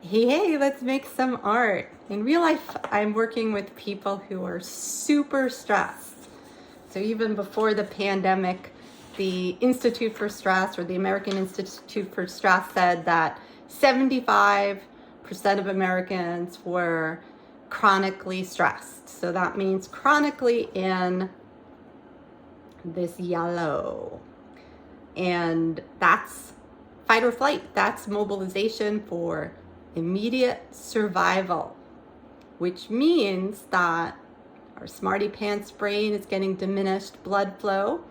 Hey, let's make some art. In real life, I'm working with people who are super stressed. So even before the pandemic, the Institute for Stress or the American Institute for Stress said that 75% of Americans were chronically stressed. So that means chronically in this yellow. And that's fight or flight. That's mobilization for immediate survival, which means that our smarty pants brain is getting diminished blood flow,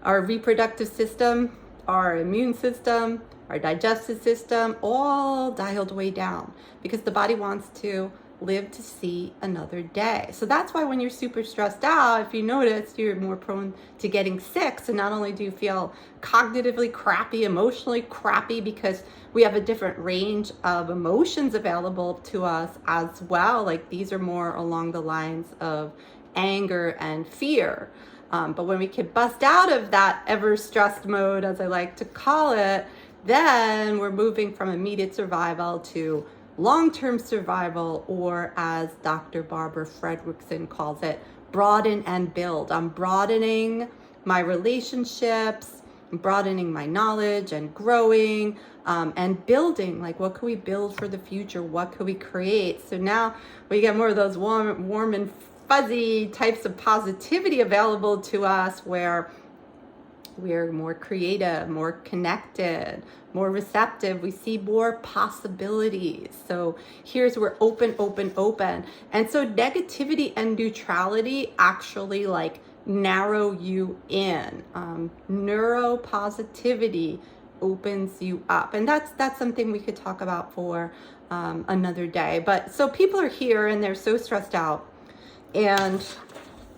our reproductive system, our immune system, our digestive system, all dialed way down because the body wants to live to see another day. So that's why when you're super stressed out, if you notice, you're more prone to getting sick. So not only do you feel cognitively crappy, emotionally crappy, because we have a different range of emotions available to us as well. Like these are more along the lines of anger and fear. But when we can bust out of that ever stressed mode, as I like to call it, then we're moving from immediate survival to long-term survival, or as Dr. Barbara Fredrickson calls it, broaden and build. I'm broadening my relationships, broadening my knowledge and growing and building. Like, what can we build for the future? What can we create? So now we get more of those warm and fuzzy types of positivity available to us, where we're more creative, more connected, more receptive. We see more possibilities. So here's where open. And so negativity and neutrality actually like narrow you in. Neuropositivity opens you up. And that's something we could talk about for another day. But so people are here and they're so stressed out. And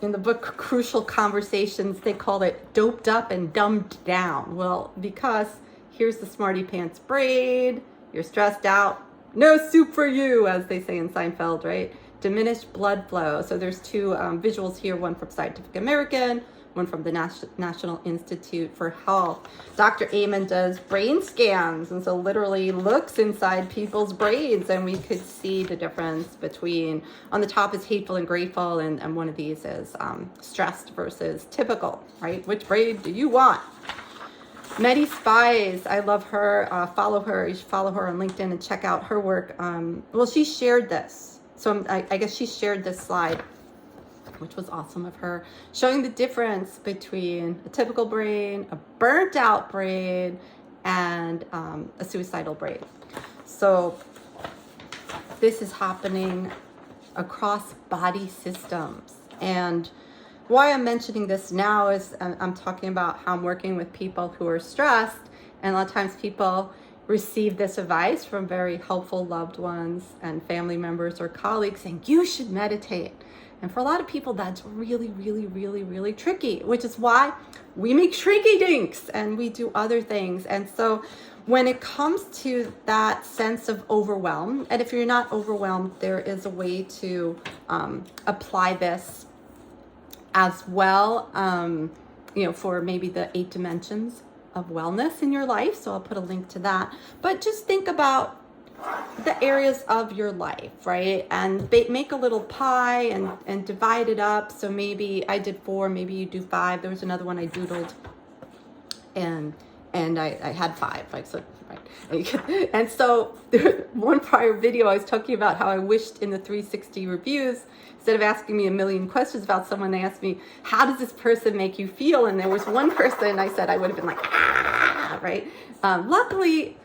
in the book Crucial Conversations, they call it doped up and dumbed down. Well, because here's the smarty pants braid, you're stressed out, no soup for you, as they say in Seinfeld, right? Diminished blood flow. So there's two visuals here, one from Scientific American, one from the National Institute for Health. Dr. Amen does brain scans, and so literally looks inside people's brains, and we could see the difference between, on the top is hateful and grateful, and one of these is stressed versus typical, right? Which brain do you want? Medi Spies, I love her. Follow her. You should follow her on LinkedIn and check out her work. Well, she shared this. So I guess she shared this slide, which was awesome of her, showing the difference between a typical brain, a burnt out brain, and a suicidal brain. So this is happening across body systems. And why I'm mentioning this now is I'm talking about how I'm working with people who are stressed, and a lot of times people receive this advice from very helpful loved ones and family members or colleagues saying, you should meditate. And for a lot of people, that's really tricky, which is why we make shrinky dinks and we do other things. And so when it comes to that sense of overwhelm, and if you're not overwhelmed, there is a way to apply this as well, for maybe the 8 dimensions of wellness in your life. So I'll put a link to that. But just think about the areas of your life, right? And make a little pie and divide it up. So maybe I did 4, maybe you do 5. There was another one I doodled, and I had 5, like, so, right? And so one prior video I was talking about how I wished in the 360 reviews, instead of asking me a million questions about someone, they asked me, how does this person make you feel? And there was one person I said I would have been like, right? Luckily,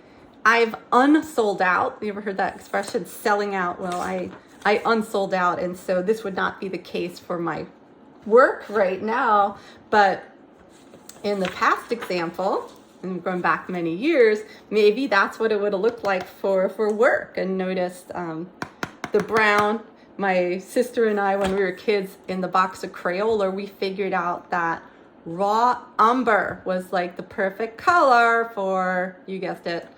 I've unsold out. You ever heard that expression, selling out? Well, I unsold out, and so this would not be the case for my work right now. But in the past example, and going back many years, maybe that's what it would have looked like for work. And noticed the brown. My sister and I, when we were kids, in the box of Crayola, we figured out that raw umber was like the perfect color for, you guessed it,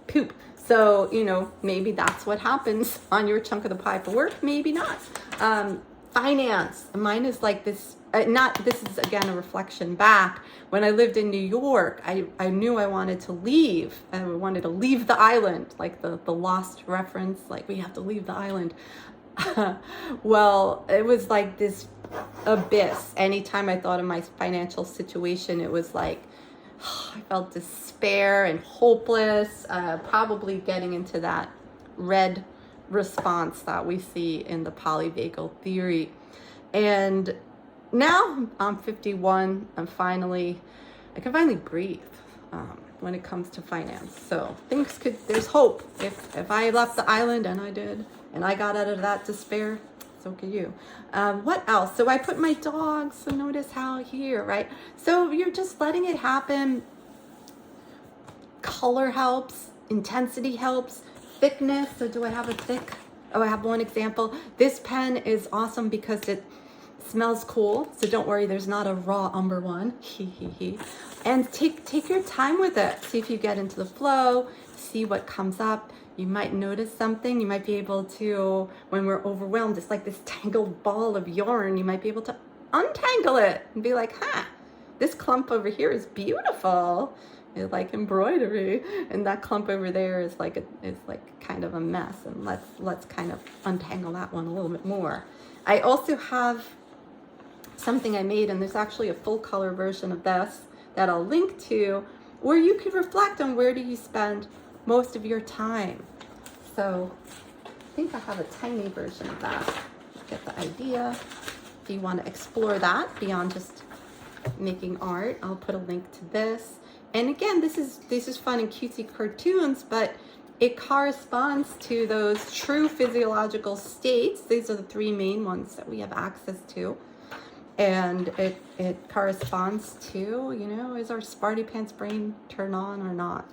poop. So, maybe that's what happens on your chunk of the pie for work, maybe not. finance. Mine is like this, this is again a reflection back. When I lived in New York, I knew I wanted to leave. I wanted to leave the island, like the Lost reference, like we have to leave the island. Well, it was like this abyss. Anytime I thought of my financial situation, it was like, I felt despair and hopeless, probably getting into that red response that we see in the polyvagal theory. And now I'm 51. I can finally breathe when it comes to finance. So there's hope. If I left the island, and I did, and I got out of that despair, so can you. What else? So I put my dogs, so notice how here, right? So you're just letting it happen. Color helps, intensity helps, thickness. So do I have a thick? Oh, I have one example. This pen is awesome because it smells cool. So don't worry, there's not a raw umber one. And take your time with it. See if you get into the flow, see what comes up. You might notice something. You might be able to, when we're overwhelmed, it's like this tangled ball of yarn. You might be able to untangle it and be like, this clump over here is beautiful. It's like embroidery, and that clump over there is like kind of a mess. And let's kind of untangle that one a little bit more. I also have something I made, and there's actually a full color version of this that I'll link to, where you could reflect on where do you spend most of your time. So I think I have a tiny version of that. Get the idea. If you want to explore that beyond just making art, I'll put a link to this. And again, this is fun and cutesy cartoons, but it corresponds to those true physiological states. These are the three main ones that we have access to. And it corresponds to, is our Smarty Pants brain turned on or not?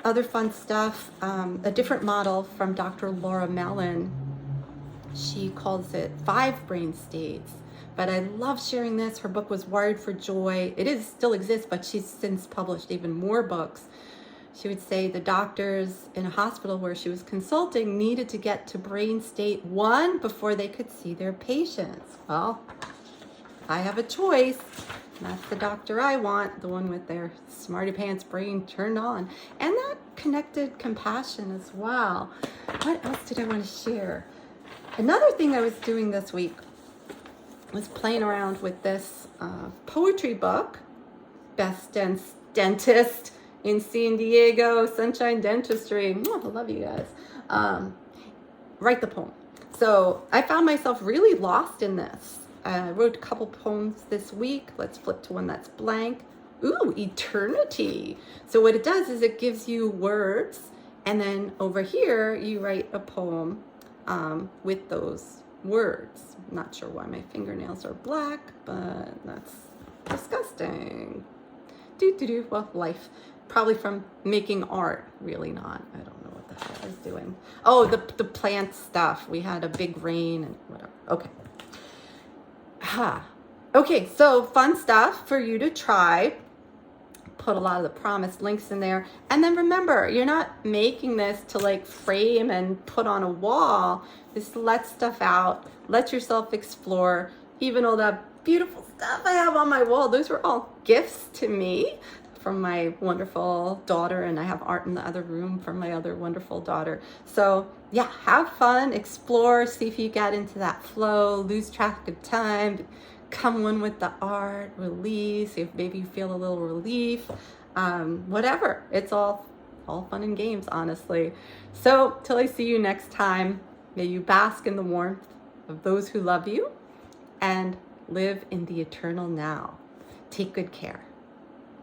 Other fun stuff, a different model from Dr. Laura Mellon. She calls it 5 brain states. But I love sharing this. Her book was Wired for Joy. It still exists, but she's since published even more books. She would say the doctors in a hospital where she was consulting needed to get to brain state 1 before they could see their patients. Well, I have a choice. That's the doctor I want, the one with their Smarty Pants brain turned on. And that connected compassion as well. What else did I want to share? Another thing I was doing this week was playing around with this poetry book, Best Dentist in San Diego, Sunshine Dentistry. I love you guys. Write the poem. So I found myself really lost in this. I wrote a couple poems this week. Let's flip to one that's blank. Ooh, eternity. So what it does is it gives you words, and then over here you write a poem with those words. I'm not sure why my fingernails are black, but that's disgusting. Well, life. Probably from making art. Really not. I don't know what the hell I was doing. Oh, the plant stuff. We had a big rain and whatever. Okay. Okay, so fun stuff for you to try. Put a lot of the promised links in there. And then remember, you're not making this to like frame and put on a wall. Just let stuff out. Let yourself explore. Even all that beautiful stuff I have on my wall, those were all gifts to me from my wonderful daughter, and I have art in the other room from my other wonderful daughter. So yeah, have fun, explore, see if you get into that flow, lose track of time, come one with the art, release, see if maybe you feel a little relief, whatever. It's all fun and games, honestly. So till I see you next time, may you bask in the warmth of those who love you and live in the eternal now. Take good care.